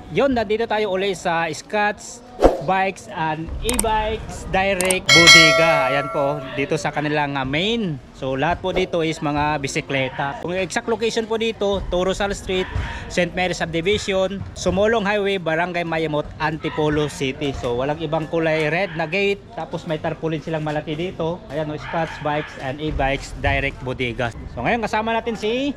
Yun, nandito tayo ulit sa Scotts Bikes and E-Bikes Direct Bodega. Ayan po, dito sa kanilang main. So lahat po dito is mga bisikleta. Kung exact location po dito, Torosal Street, St. Mary Subdivision, Sumolong Highway, Barangay Mayamot, Antipolo City. So walang ibang kulay, red na gate. Tapos may tarpaulin silang malaki dito. Ayan o, Scotts Bikes and E-Bikes Direct Bodega. So ngayon kasama natin si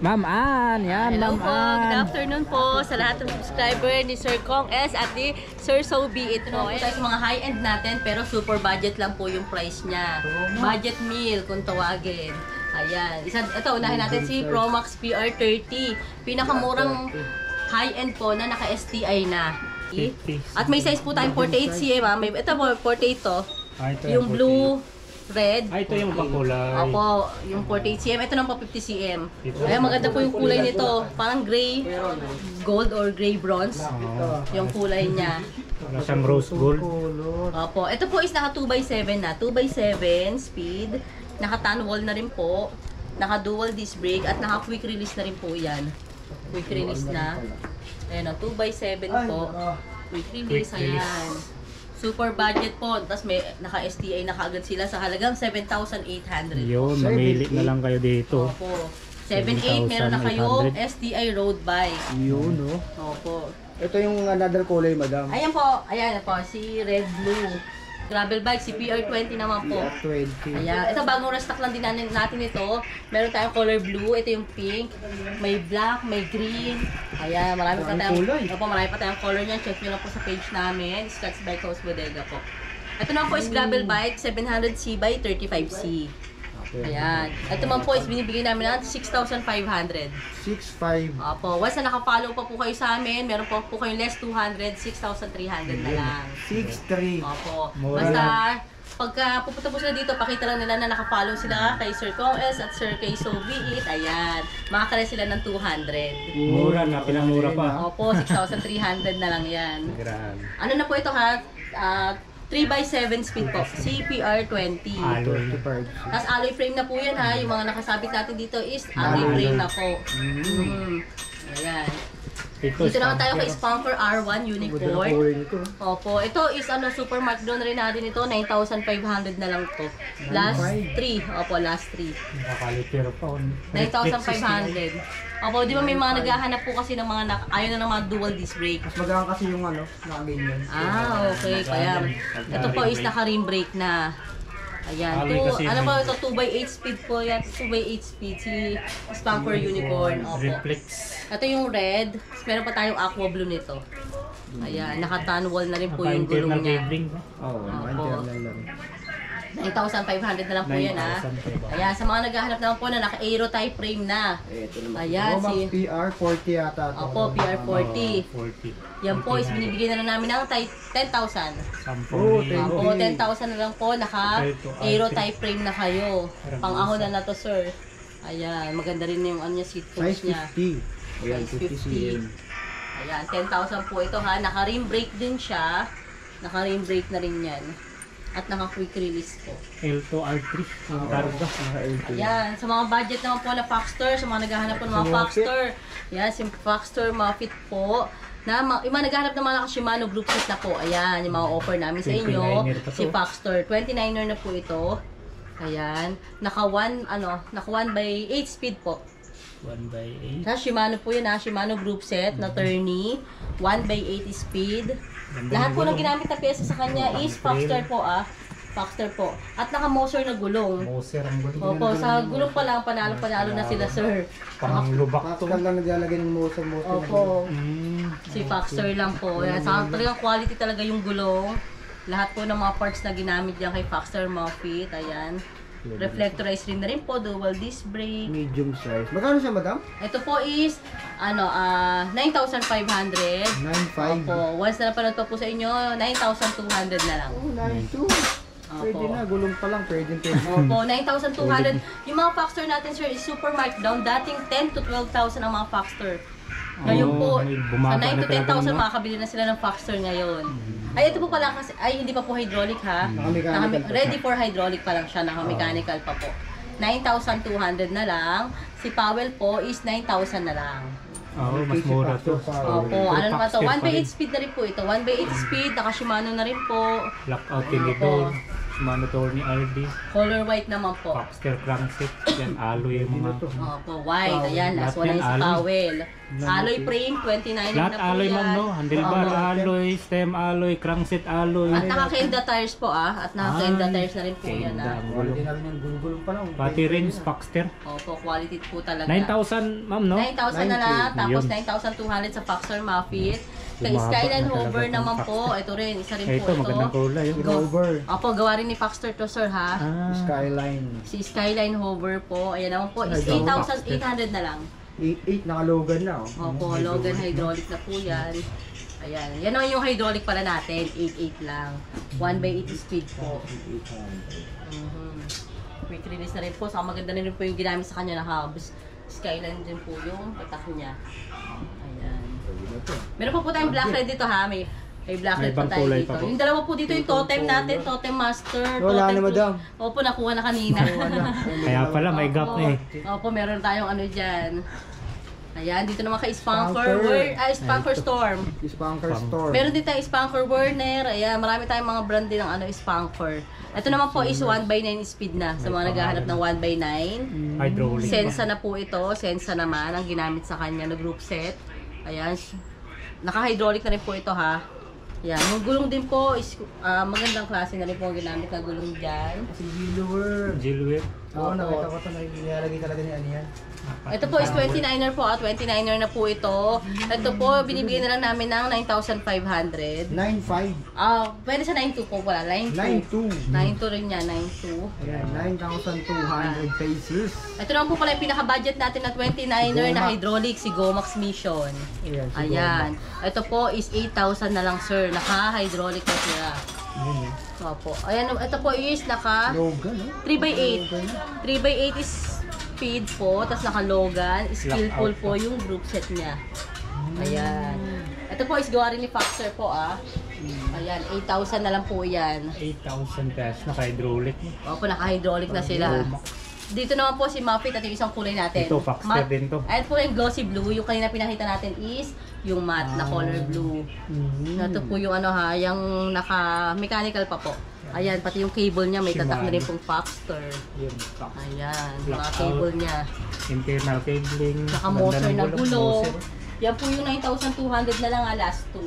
Ma'am Ann. Yan, Hello Ma'am po, Ann. good afternoon po sa lahat ng subscriber ni Sir Kong S at ni Sir Sobi. Ito na po tayo sa mga high-end natin pero super budget lang po yung price niya. Budget meal kung tawagin. Ayan. Ito, unahin natin si Promax PR30. Pinakamurang high-end po na naka-STI na. At may size po tayong 48 cm. Ito po, 48 to. Yung blue, red. Ito yung pangkulay. Opo, yung 48 cm. Ito naman po 50 cm. Ayan, maganda po yung kulay nito. Parang gray, gold or gray bronze. Yung kulay niya. Wala siyang rose gold. Opo, ito po is naka 2x7 na. 2x7 speed. Naka tan wall na rin po. Naka dual disc brake at naka quick release na rin po yan. Quick release na. Ayan o, 2x7 po. Quick release, ayan. Super budget po. Tapos may naka-STI na kaagad sila sa halagang 7,800. Yun, mamili na lang kayo dito. Opo. 7,800 meron na kayong STI road bike. Yun, no? Opo. Ito yung another kulay, madam. Ayan po. Ayan po. Si red blue. Gravel bike. Si PR20 naman po. PR20. Ayan. Ito bagong restock lang din natin ito. Meron tayong color blue. Ito yung pink. May black, may green. Ayan. Marami pa tayong opo, marami pa tayong color niyan. Check nyo lang po sa page namin. Scotts Bike House Bodega po. Ito naman po is gravel bike. 700C by 35C. Ayan. Ito man po is binibigay namin ng 6,500. 6.5. Opo. Once na naka-follow pa po kayo sa amin, meron po kayong less 200, 6,300 na lang. 6.3. Opo. Mura Basta, pagka pupunta po sila dito, pakita lang nila na naka-follow sila kay Sir Kong S at Sir kay Sobi. Ayan. Makakala sila ng 200. Mura na, pinamura pa. Opo, 6,300 na lang yan. Grabe. Ano na po ito ha? 3x7 speed po. CPR20. Alloy. Tapos alloy frame na po yan ha. Yung mga nakasabit natin dito is alloy frame na po. Ayan. Dito naman tayo kay Spamper R1 Unicorn. Opo. Ito is super mark doon rin natin ito. 9,500 na lang to. Last 3. Opo, last 3. Nakakalipir pa. 9,500. Opo, di ba may mga naghahanap po kasi ng mga ayaw na ng mga dual disc brake. Mas magaan kasi yung nakaganyan. Okay. Kaya ito po is naka-rim brake na. Ayan. Ano po ito? 2x8 speed po yan. 2x8 speed. Si Spamper Unicorn. Opo. Reflex. Ito yung red. Meron pa tayong aqua blue nito. Ayan. Naka-tan wall na rin po yung gulong niya. Oo, internal lang. 9,500 na lang po yan ha. Ayan, sa mga naghahanap naman po na naka-aero type frame na. Ayan, Promax PR40 yata. Opo, PR40. Yan po is binibigyan na lang namin ng 10,000. Opo, 10,000 na lang po. Naka-aero type frame na kayo. Pang-ahon na to sir. Ayan, maganda rin yung seat post niya. Size 50. Ayan, 50 cm. Ayan, 10,000 po ito ha. Naka-rim brake din siya. Naka-rim brake na rin yan. At naka-quick release po. L2 R3 ang karga. Ayan, sa mga budget naman po na Foxster, sa mga naghahanap po ng mga Foxster. Yan, si Foxster Moffitt po. Yung mga naghahanap ng mga Shimano group set na po. Ayan, yung mga offer namin sa inyo. Si Foxster, 29er na po ito. Ayan, naka 1x8 speed po. 1x8. Sa Shimano po yun ha, Shimano group set na tourney, 1x8 speed. Lahat po ng ginamit na pyesa sa kanya is Foxster po Foxster po. At naka-Moser na gulong. Moser ang gulong. Opo, sa gulong pa lang, panalo na sila sir. Pang lubak to. Foxter lang naglalagay ng motor. Opo. Si Foxster lang po. Yan, sa talagang quality talaga yung gulong. Lahat po ng mga parts na ginamit diyan kay Foxster Moffitt. Ayan. Reflectorized rin na rin po, dual disc brake. Medium size. Magkano siya, madam? Ito po is 9,500. 9.5. Opo, once na napanood pa po sa inyo, 9,200 na lang. Oh, 9.2. Pwede na, gulong pa lang. Pwede. Opo, 9,200. Yung mga Foxster natin sir is super marked down. Dating 10 to 12,000 ang mga Foxster. Ngayon po, sa 9 to 10,000 makakabili na sila ng Foxster ngayon. Ay, ito po pala kasi, hindi pa po hydraulic ha. Ready for hydraulic pa lang siya, naka-mechanical pa po. 9,200 na lang. Si Powell po is 9,000 na lang. Oo, mas mura to. Opo, ano naman to? 1x8 speed na rin po ito. 1x8 speed, naka Shimano na rin po. Lockout tinidor. Shimano Tourney RD. Color white naman po. Baxter crankset. Yan, alloy yung mga... Opo, white. Ayan, last Lahat one yan, na yung sa alloy. Powell. Alloy frame, 29 Lahat na po alloy yan. ma'am, no? Handlebar alloy, stem alloy, crankset alloy. At naka-Kenda tires po At naka-Kenda tires na rin po yan Kenda, ang gulo. Hindi namin yung gulong-gulong pa lang. Pati rinse, Baxter. Opo, quality po talaga. 9,000 ma'am, no? 9,000 na lang, tapos Yun. 9,200 sa Foxer Mafit. Kay Bumaba Skyline na Hover talaga naman itong po, ito rin, isa rin Ito, po ito. magandang kulay. Yun. Hover. Opo, gawa rin ni Foxter to sir ha. Skyline. Si Skyline Hover po, ayan naman po, is Ay, 8,800 na lang. 8 nakalogan na. Oh. Opo, Logan hydraulic na po yan. Ayan, yan naman yung hydraulic pala natin, 8.8 lang. 1/8 speed po. Quick release na rin po, saka maganda na rin po yung ginamit sa kanya na hubs. Skyline din po yung patak niya. Ayan. Meron po tayong black red dito ha, may black May red pa ibang tayo kulay dito. pa po. Yung dalawa po dito yung totem natin, totem master, Wala totem na, madam. Opo, nakuha na kanina. Kaya pala, may gap na eh. Opo, meron tayong ano dyan. Ayan, dito naman kay Spanker. Spanker, Spanker Storm. Spanker Store. Meron din tayong Spanker Warner. Ayan, marami tayong mga brand din ng Spanker. Ito naman po is 1/9 speed na sa mga naghahanap ng 1/9. Hydraulic. Sensa na po ito. Sensa naman ang ginamit sa kanya na group set. Ayan. Naka-hydraulic na rin po ito ha. Ayan. Yung gulong din po is magandang klase na rin po ang ginamit na gulong dyan. Si Gilwer. Jilwet. Oo, nakita ko ito. Nilalagay talaga ni Anian. Ito po is 29er po 29er na po ito. Ito po, binibigyan na lang namin ng 9,500. 9.5. Pwede sa 9.2 po pala. 9.2. 9.2. 9.2 rin yan, 9.2. Ayan, 9,200 pesos. Ito naman po pala yung pinaka-budget natin na 29er na hydraulic, si Gomax Mission. Ayan, si Ayan. Ito po is 8,000 na lang sir. Naka-hydraulic na siya. Opo. Ayan, ito po is naka Logan, no? 3x8. 3x8 is speed po, tapos naka-Logan. Skillful po yung group set niya. Ayan. Ito po is gawa rin ni Foxer po Ayan, 8,000 na lang po yan. 8,000 pesos. Naka-hydraulic. Opo, naka-hydraulic na sila. Dito naman po si Muffet at yung isang kulay natin. Ito, Foxter din to. Ayan po yung glossy blue. Yung kanina pinakita natin is yung matte na color blue. Ito po yung yung naka-mechanical pa po. Ayan, pati yung cable niya, may tatak na rin pong Foxter. Yun. Ayan, mga Blackout. cable niya. Internal cabling. Naka-motor Ganda ng na gulong. gulong. Yan po yung 9,200 na lang last two.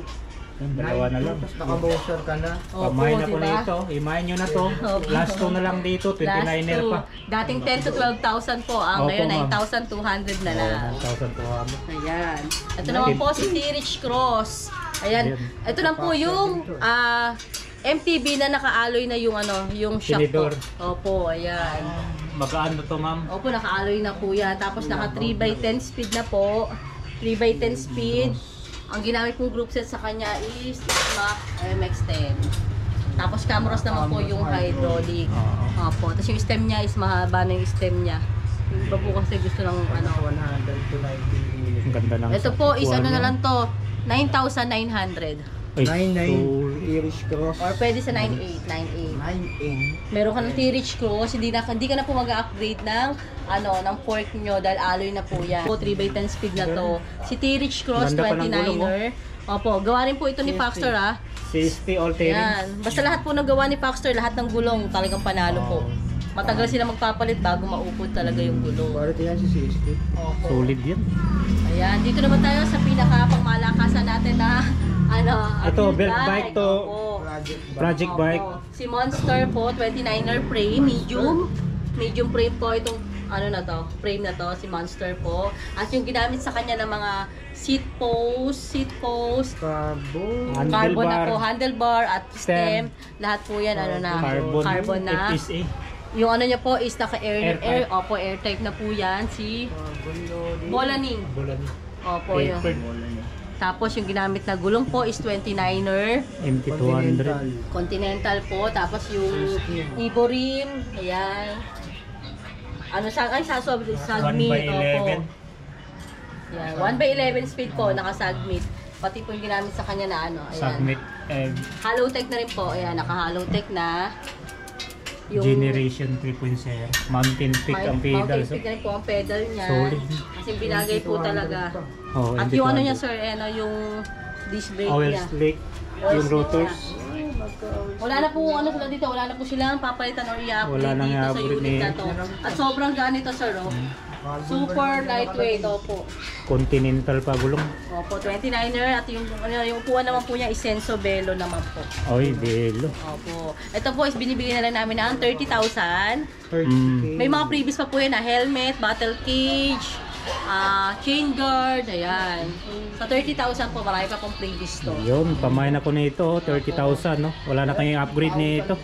Yan, dalawa na lang. Tapos naka-motion ka na. Pamain na ko nito. Imahin nyo na to. Last 2 na lang dito. 29er pa. Dating 10 to 12,000 po. Opo, Ngayon, ma'am. 9,200 na lang. 9,200. Ayan. Ito naman po si T-Rich Cross. Ayan. Ito na po yung MTB na naka-alloy na yung yung shock po. Tinidor. Opo, ayan. Magaan na to, ma'am. Opo, naka-alloy na po yan. Tapos naka 3x10 speed na po. 3x10 speed. Ang ginamit pong group set sa kanya is Mac MX-10. Tapos Camros naman po yung hydraulic. Opo. Tapos yung stem niya is mahaba na yung stem niya. Yung iba po kasi gusto ng 100 to 90 Ang ganda ng Ito po is saktuan na niya. lang to. 9,900. Ay, 99 Irish Cross. Or pwede sa 9.8. 9.8. Meron ka ng T-Rich Cross, hindi ka na po mag-upgrade ng ng fork nyo dahil alloy na po yan. 3x10 speed na to. Si T-Rich Cross Ganda pa ng gulong, 29er. Opo, gawa rin po ito ni Foxter CST all terrain. Yan. Basta lahat po nagawa ni Foxter, lahat ng gulong talagang panalo po. Matagal sila magpapalit bago maupod talaga yung gulong. Quality yan si CST. Opo. Solid yan. Ayan, dito naman tayo sa pinaka-pangmalakasan natin na Ito, build belt bike to. Opo. Project bike. Opo. Si Monster po, 29er frame, medium. Medium frame po itong frame na to, si Monster po. At yung ginamit sa kanya ng mga seat post, Carbon. carbon na po, Handlebar. handlebar at stem. Lahat po yan, carbon na. FSA. Yung niya po is naka-air, Air type. opo, air type na po yan. Si Carbon loading. Bolaning. Bulan. Opo, yun. Tapos yung ginamit na gulong po is 29er. MT200. Continental po, tapos yung Evo rim, ayan. Sagmit, 1/11. opo. Yan, 1/11 speed po, naka-sagmit. Pati po yung ginamit sa kanya na ayan. Submit. Hollow tech na rin po, ayan, naka-hollow tech na. Generation 3.0. Mountain Peak ang pedal. Mountain Peak na rin po ang pedal niya. Solid. Kasi binagay po talaga. Oh, At yung ano niya sir, ano, yung disc brake oil niya. slick, Oil yung slick rotors. Wala na po ano sila dito, wala na po silang papalitan or i-upgrade Wala nang dito sa i-upgrade unit na ni- to. At sobrang ganito sir, oh. Super lightweight, opo. Continental pa gulong. Opo, 29er at yung upuan naman po niya is Senso Velo naman po. Oy, belo. Opo. Ito po is binibigyan na lang namin ng 30,000. Mm. May mga previous pa po yan na helmet, battle cage, chain guard, ayan. Sa 30,000 po, marami pa pong previous to. Yun, pamain ako nito, 30,000, no? Wala na kayong upgrade nito.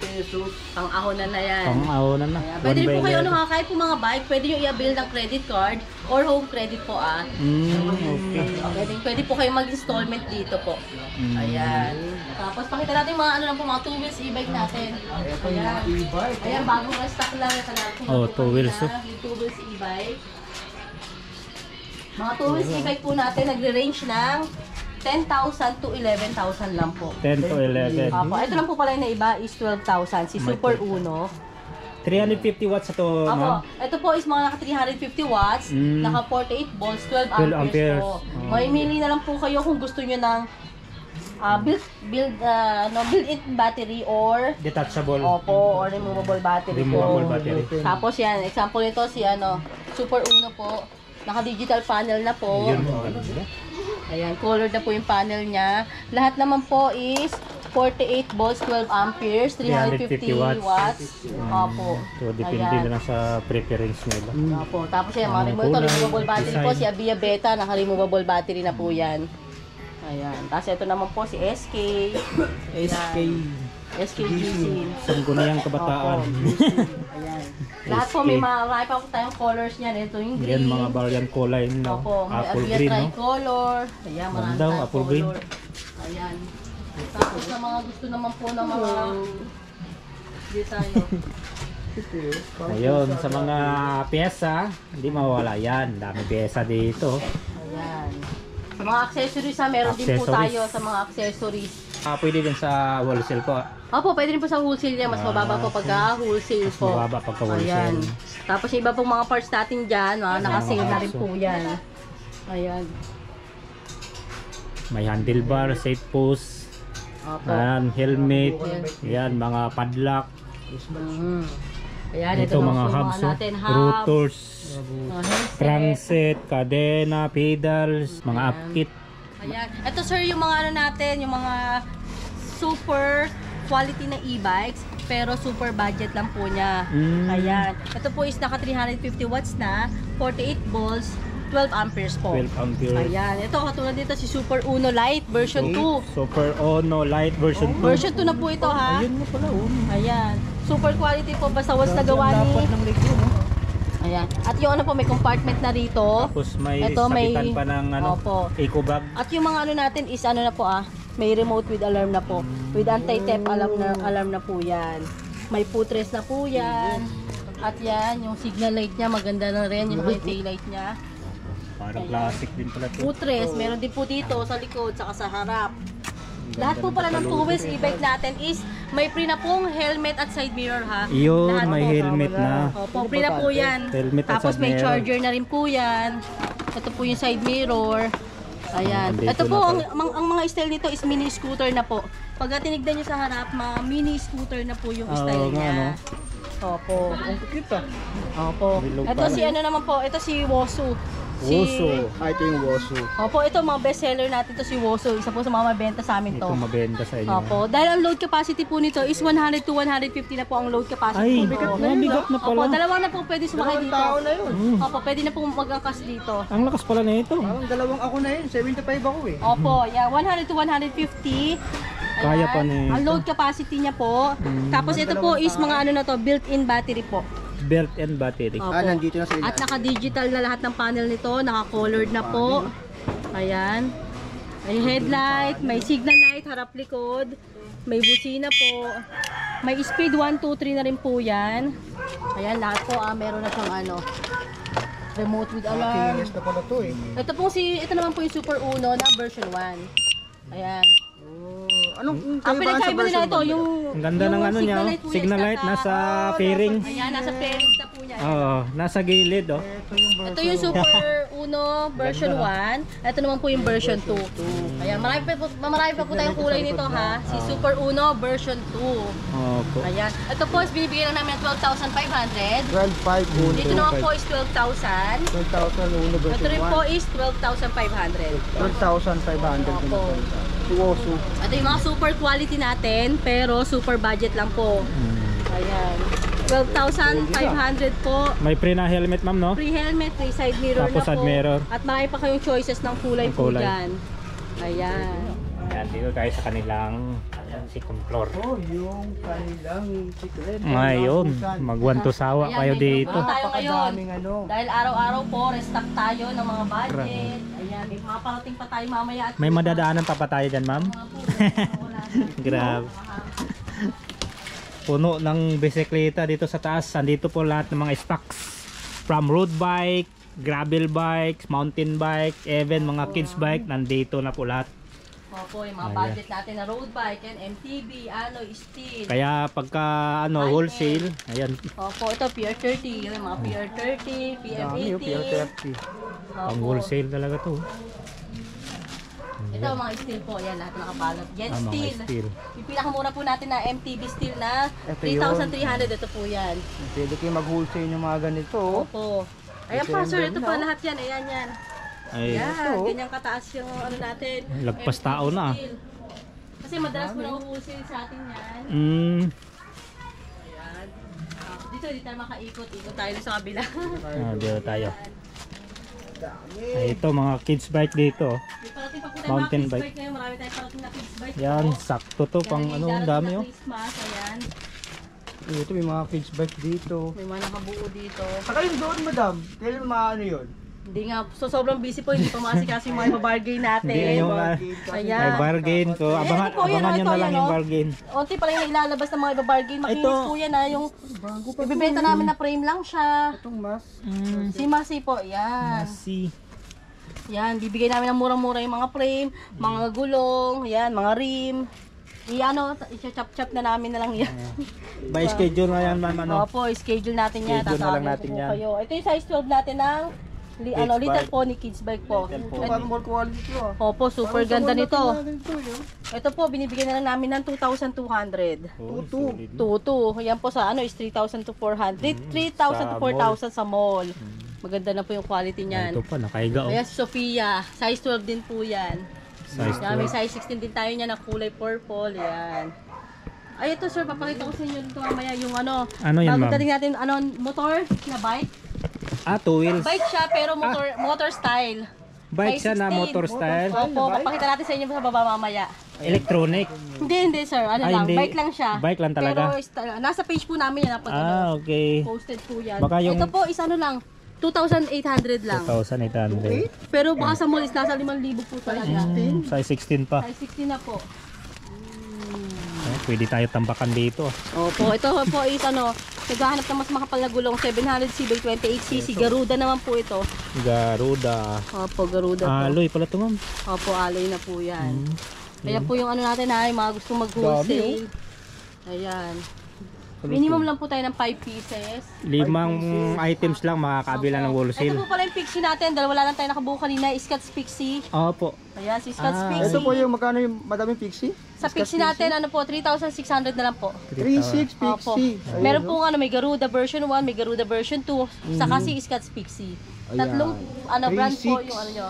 Pang-ahonan na yan. Pang-ahonan na. Ayan. Pwede rin po kayo, ano, kahit po mga bike, pwede nyo i-avail ng credit card or home credit po Okay. Pwede po kayo mag-installment dito po. Ayan. Tapos pakita natin yung mga ano lang po, mga 2 wheels e-bike natin. Ayan. Ayan, bagong stock lang. Oh, 2 wheels, oh. Yung 2 wheels e-bike. Mga 2 wheels e-bike po natin, nagre-range ng 10,000 to 11,000 lang po. 10 to 11. Apo, ito lang po pala yung iba is 12,000. Si Super Uno. 350 watts ito, ma'am. Apo, ito po is mga naka 350 watts, naka 48 volts, 12 12 amperes amperes. po. Mamimili na lang po kayo kung gusto nyo ng built-in battery or Detachable. or removable battery Removable po. battery. Tapos yan, example nito si Super Uno po. Naka-digital panel na po. Yun, maganda. Ayan, colored na po yung panel niya. Lahat naman po is 48 volts, 12 amperes, 350 watts. Opo. So, depende na lang sa preference nila. Opo. Tapos yan, mga removable battery po. Si Avia Beta, naka-removable battery na po yan. Ayan. Tapos ito naman po si SK. SKGC. Sanggunayang kabataan. Ayan. Lahat po may marami pa po tayong colors niyan. Ito yung green. Yan mga variant kulay nila. Opo, may Apple Avia green, no? tricolor. Ayan, marami Ganda, tayong apple green. color. Ayan. Tapos sa mga gusto naman po ng mga design. Ayun, sa mga pyesa, hindi mawawala yan. Dami pyesa dito. Ayan. Sa mga accessories meron din po Accessories. tayo sa mga accessories. Pwede din sa wholesale po. Opo, pwede rin po sa wholesale niya. Mas mababa po pagka wholesale po. Mababa pagka Ayan. wholesale. Tapos yung iba pong mga parts natin dyan, naka-sale na rin po yan. Ayan. May handlebar, safe post, Opo. helmet, yan, mga padlock. Mhm. Ayan, Ito naman mga po hubs, natin, rotors, handset. crankset, kadena, pedals, mga upkit. Ayan. Ito sir, yung mga ano natin, yung mga super quality na e-bikes, pero super budget lang po niya. Ayan. Ito po is naka 350 watts na, 48 volts, 12 amperes po. 12 amperes. Ayan. Ito katulad dito si Super Uno Lite version 2. Super Ono Lite version 2. Version 2 na po ito ha. Ayun na pala, Ayan. Super quality po basta once nagawa ni. Ayan. At yung ano po may compartment na rito. Tapos may Ito, may- sabitan pa ng Opo. eco bag. At yung mga ano natin is ano na po may remote with alarm na po. With anti-theft alarm na po yan. May footrest na po yan. At yan, yung signal light niya maganda na rin. Yung tail light niya. Parang classic din pala ito. Footrest, meron din po dito sa likod, saka sa harap. Lahat po pala ng 2 wheels e-bike natin is may free na pong helmet at side mirror ha. Yun, Lahat may po. helmet na. Opo, free na po yan. Helmet at Tapos side may mirror. charger na rin po yan. Ito po yung side mirror. Ayan. Nandito Ito po, na ang mga style nito is mini scooter na po. Pag tinignan nyo sa harap, mga mini scooter na po yung style nga, niya. no? Opo. Ang cute ah. Opo. Bilog Ito pa. si ano naman po, ito si Wosu. Wosu. Ito yung Wosu. Opo, ito mga best seller natin to si Wosu. Isa po sa mga mabenta sa amin to. Ito mabenta sa inyo. Opo, dahil ang load capacity po nito is 100 to 150 na po ang load capacity Ay, po. mabigat na Opo, pala. dalawa na po pwede sumakay dito. Tao na yun. Opo, pwede na po mag-angkas dito. Ang lakas pala na ito. Parang dalawang ako na yun. 75 ako eh. Opo, yeah, 100 to 150. Kaya Ayan. pa nito. Ang load capacity niya po. Tapos ito po is mga ano na to, built-in battery po. Belt and battery. Opo. Nandito na sa At naka-digital na lahat ng panel nito, naka-colored na po. Ayan. May headlight, may signal light, harap likod, may busina po. May speed 1, 2, 3 na rin po yan. Ayan, lahat po meron na siyang ano, remote with alarm. Yes na pala to eh. Ito naman po yung Super Uno na version 1. Ayan. Anong Ang pinagkaiba nila ito, yung Ang ganda ng ano niya, light po yan, signal light nasa fairing. Ayan, nasa parents na po niya. Oo, nasa gilid oh. Ito yung Super Uno version 1. Ito naman po yung version 2. Ayan, marami pa po tayong kulay nito ha. Si Super Uno version 2. Opo. Ayan. Ito po is binibigyan lang namin ng 12,500. 12,500 Uno. Dito naman po is 12,000. 12,000 Uno Ito version rin po 1. is 12,500. 12,500 Opo. Suwoso. Ito yung mga super quality natin, pero super budget lang po. Ayan. 12,500 po. May pre na helmet ma'am no? Free helmet, free side mirror Tapos na po. side mirror. At marami pa kayong choices ng kulay Ang po kulay. dyan. Ayan. Ayan, dito tayo sa kanilang second floor. Oh, yung kanilang secret. Ngayon, magwanto sawa Ayan, kayo may dito. promo tayo ngayon. Napakadaming ano. Dahil araw-araw po, restock tayo ng mga budget. Ayan, may mga parating pa tayo mamaya. At May madadaanan pa tayo dyan ma'am? mga po, wala na. Grabe. Puno ng bisikleta dito sa taas. Andito po lahat ng mga stocks. From road bike, gravel bikes, mountain bike, even mga kids bike, nandito na po lahat. Opo, yung mga Ayan. budget natin na road bike, yan, MTB, alloy, steel. Kaya pagka ano, High-end. wholesale, ayan, Opo, ito PR30, yung mga PR30, Dami yung PM80. PR30. pang Opo. wholesale talaga to. Ito mga steel po, yan lahat nakabalot. Yan Mga steel. steel. Yung pinakamura po natin na MTB steel na Ito yun. 3,300, ito po yan. Pwede kayo mag-wholesale yung mga ganito. oh. Opo. Ayan Ito pa yung sir, ito ganda, pa oh. lahat yan, ayan yan. Ay, Yan, ito. ganyan kataas yung ano natin. Lagpas MTB tao na. steel. Kasi madalas mo na wholesale sa atin yan. Ayan. Dito, di tayo makaikot. Ikot tayo sa kabila. Dito tayo. Ay, ito mga kids bike dito. May parating pa po tayo Mountain mga kids bike. bike ngayon. Marami tayong parating na kids bike. Yan, po. sakto to pang Yan, ano, may ang darating dami na oh. Christmas, ayan. Ito may mga kids bike dito. May mga nakabuo dito. Saka yung doon madam, kailan maano yun? Hindi nga, so sobrang busy po, hindi pa kasi yung mga ibabargain natin. Hindi yung Ayan. may bargain. So, Ayan, abangan, ito po, yan, abangan nyo ito, na lang yan, yung oh. bargain. Unti pa lang yung ilalabas ng mga ibabargain. Makinis Ito. po yan ha, yung ibibenta namin na frame lang siya. Itong mas. Si Masi po, yan. Masi. Yan, bibigay namin ng murang-mura yung mga frame, mga gulong, yan, mga rim. I-chop-chop na namin na lang yan. By schedule na yan ma'am ano. Opo, schedule natin yan. Schedule na lang Tatawagin natin ko po yan. kayo. Ito yung size 12 natin ng Kids Little bike. Pony Kids Bike po. Parang more quality to ah. Opo, super ganda nito. Ganito yun. Ito po, binibigyan na lang namin ng 2,200. Oh, Tutu. solid. 2,2. Yan po sa ano is 3,000 to 400. 3,000 to 4,000 sa mall. Maganda na po yung quality niyan. Ito pa, nakaiga oh. Ayan si Sophia. Size 12 din po yan. Size Yan, may 12. size 16 din tayo niya na kulay purple. Yan. Ay, ito sir, papakita ko sa inyo dito mamaya yung ano. Ano yan, bago ma'am? dating natin, ano, motor na bike. Ah, 2 wheels. Bike siya, pero motor style. Bike siya na Size 16. motor style. Opo, papakita natin sa inyo sa baba mamaya. Electronic. Hindi sir. Ano Ay, lang, hindi. bike lang siya. Bike lang talaga? Pero nasa page po namin yan. Pag ano, Ah, okay. posted po yan. Baka yung- Ito po is ano lang, 2,800 lang. 2,800. Pero baka sa mall is nasa 5,000 po talaga. Size 16 pa. Size 16 na po. Eh, pwede tayo tambakan dito. Opo, ito po is ano, naghahanap ng mas makapal na gulong, 700cc by 28cc. Garuda naman po ito. Garuda. Opo, Garuda po. Alloy pala ito ma'am. Opo, alloy na po yan. Ayan po yung ano natin ha, yung mga gustong mag-wholesale. Ayan. Minimum lang po tayo ng 5 pieces. 5 items lang makakabila ng Ito wholesale. po pala yung Pixie natin, dahil wala lang tayo nakabuo kanina, Scott's Pixie. Opo. Ayan, si Scott's Ah. Pixie. Ito po yung magkano yung madaming pixie? Sa Pixie natin, ano po, 3,600 na lang po. 3,600 Opo. pixie. Meron pong ano, may Garuda version 1, may Garuda version 2, saka si Scott's Pixie. Ayan. Tatlong ano, brand po 3,600. yung ano nyo,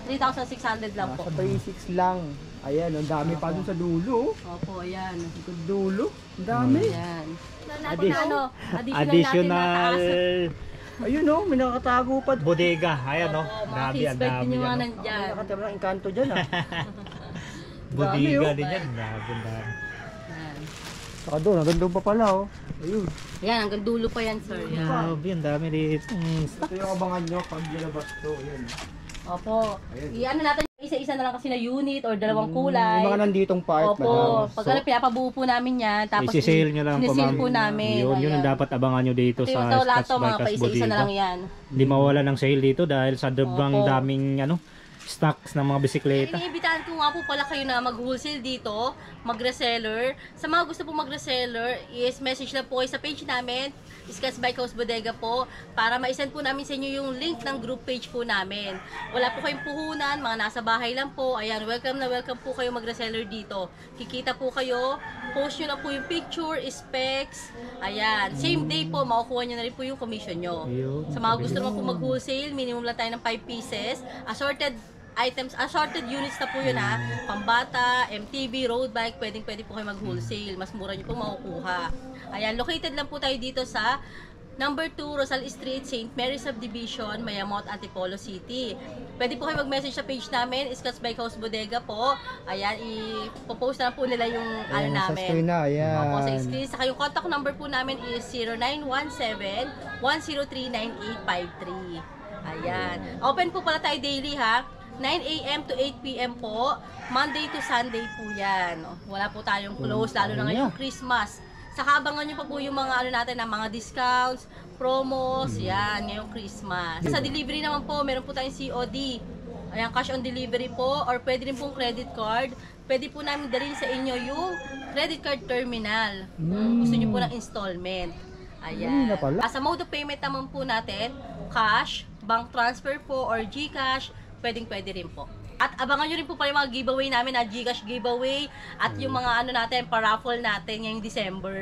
3,600 lang po. Nasa 3,600 lang. Ayan, ang dami pa dun sa dulo. Opo, ayan. Sa dulo. Ang dami. Ayan. Natin na ano, additional Additional natin Ayun oh, may nakatago pa. bodega. Ayan oh. Mga Grabe, kids ang bike dami din yung mga yan. oh. nandyan. Nakatira ng engkanto dyan ah. Bodega oh. din yan. Grabe, ang dami. Ayan. Saka doon, hanggang doon pa pala oh. Ayun. Ayan, hanggang dulo pa yan, sir. Yan. Grabe, ang dami dito. Ito yung abangan nyo pag nilabas to. Ayun. Opo. I-ano natin, isa-isa na lang kasi na unit or dalawang kulay. Yung mga nanditong part. Opo. Pag ano, pinapabuo po namin yan. Tapos Isi-sale nyo lang po sinisale ma'am. po namin. Yun ang Ayan. dapat abangan nyo dito Ito sa yung lahat Scott's to, mga Bike pa isa-isa na lang Bodega. yan. Hindi mawala ng sale dito dahil sa sobrang Opo. daming ano, stocks ng mga bisikleta. Iniimbitahan ko nga po pala kayo na mag-wholesale dito, mag-reseller. Sa mga gusto po mag-reseller, is message lang po kayo sa page namin, Scotts Bike House Bodega po, para ma-send po namin sa inyo yung link ng group page po namin. Wala po kayong puhunan, mga nasa bahay lang po. Ayan, welcome na welcome po kayo mag-reseller dito. Kikita po kayo, post nyo na po yung picture, specs. Ayan, same day po, makukuha nyo na rin po yung commission nyo. Ayun. Sa mga gusto naman po mag-wholesale, minimum lang tayo ng 5 pieces. Assorted items, assorted units na po yun ha. Pambata, MTB, road bike, pwede po kayo mag-wholesale. Mas mura nyo po makukuha. Ayan, located lang po tayo dito sa number 2, Rosal Street, St. Mary Subdivision, Mayamot, Antipolo City. Pwede po kayo mag-message sa page namin, Scotts Bike House Bodega po. Ayan, i-post na po nila yung ano Ayan, sa namin. screen na, ayan. Opo, sa screen. Saka yung contact number po namin is 0917-103-9853. Ayan. Open po pala tayo daily ha. 9 a.m. to 8 p.m. po. Monday to Sunday po yan. Wala po tayong close, lalo na ngayong Christmas. Saka abangan nyo pa po yung mga ano natin na mga discounts, promos, yan, ngayong Christmas. Sa delivery naman po, meron po tayong COD. Ayan, cash on delivery po, or pwede rin pong credit card. Pwede po namin dalhin sa inyo yung credit card terminal. Gusto nyo po ng installment. Ayan. na pala. Sa mode of payment naman po natin, cash, bank transfer po, or GCash, pwede rin po. At abangan nyo rin po pala yung mga giveaway namin na GCash giveaway at yung mga ano natin, paraffle natin ngayong December.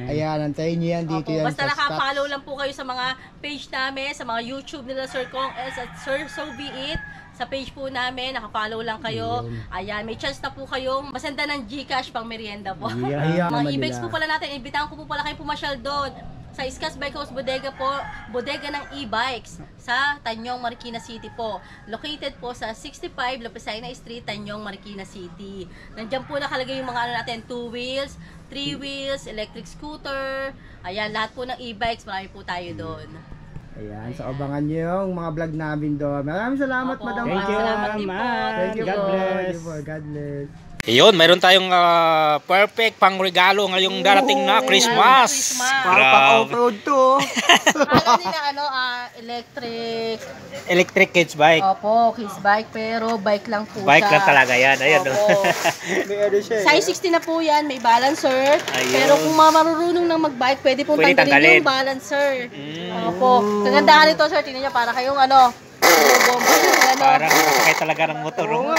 Ayan, antayin niyo yan dito. Opo, Yan basta sa naka-follow lang po kayo sa mga page namin, sa mga YouTube nila Sir Kong S at Sir So Be It. Sa page po namin, naka-follow lang kayo. Ayan, may chance na po kayong masenda ng GCash pang merienda po. Ayan, Mga naman e-bikes nila. po pala natin, ibitahan ko po pala kayong pumasyal doon. Sa Scotts Bike House Bodega po, bodega ng e-bikes sa Tanyong, Marikina City po. Located po sa 65 Lapesina Street, Tanyong, Marikina City. Nandiyan po nakalagay yung mga ano natin, 2 wheels, 3 wheels, electric scooter. Ayan, lahat po ng e-bikes, marami po tayo doon. Ayan, so abangan niyo yung mga vlog namin doon. Maraming salamat, Opo, Madam. Thank you, salamat din po. ma'am. Thank you God po. bless. Thank you po. God bless. Ayun, mayroon tayong perfect pang regalo ngayong darating na Christmas. Christmas. Para pang off-road to. Ano nila, ano, electric. Electric kids bike. Opo, kids bike, pero bike lang po Bike siya. lang talaga yan. Ayan. Opo. May ano siya. Size 60 na po yan, may balancer. Ayun. Pero kung marunong ng mag-bike, pwede pong Pwede tanggalin. tanggalin yung balancer. Opo. Kagandahan nito, sir, tingnan niyo, para kayong ano, bomba yung ano. Parang nakakay talaga ng motor. Oh.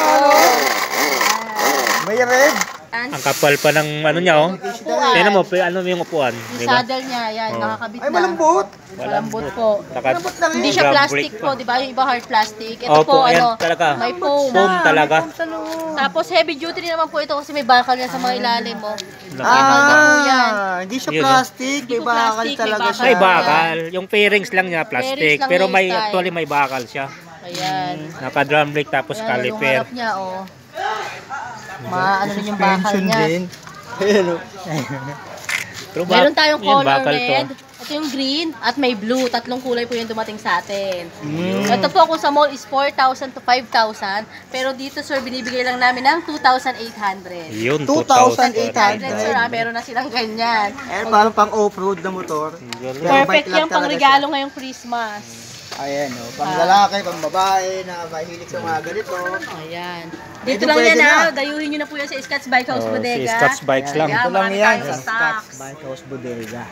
May red. Yan. Ang kapal pa ng ano niya, oh. Upuan. Tingnan mo, ano yung upuan. Yung Di ba? saddle niya, yan, Oh. nakakabit Ay, na. malambot. Malambot po. Malambot lang Hindi eh. siya Grab plastic brake po, pa. di ba? Yung iba hard plastic. Ito Opo, po, ayan ano, talaga. may foam. Foam talaga. Tapos heavy duty rin naman po ito kasi may bakal yan sa mga ilalim mo. Hindi siya Yun, oh. plastic. Hindi May po bakal plastic, may talaga bakal. siya. May bakal. Yung fairings lang niya, plastic. Fairings lang Pero niya may, style. actually may bakal siya. Ayan. Naka-drum brake tapos Ayan, yung caliper. harap niya, oh. Ano rin yung bakal Suspension niya. din. Ayan, oh. Pero Meron tayong yan, color bakal to. red, ito yung green, at may blue. Tatlong kulay po yung dumating sa atin. Mm. Ito po kung sa mall is 4,000 to 5,000. Pero dito sir, binibigay lang namin ng 2,800. Yun, 2,800. Sir, meron na silang ganyan. Eh, parang pang off-road na motor. Galing. Pero Perfect bike lang yung pang talaga regalo ngayong Christmas. Ayan, oh. Pang lalaki, pang babae na mahilig sa mga ganito. Ayan. Pwede, Dito lang pwede yan na. ha. Dayuhin nyo na po yan sa Scotts Bike House Oh, Bodega. si Scotts Bikes lang. Ayan, Ito lang marami yan tayong sa stocks. Scotts Bike House Bodega.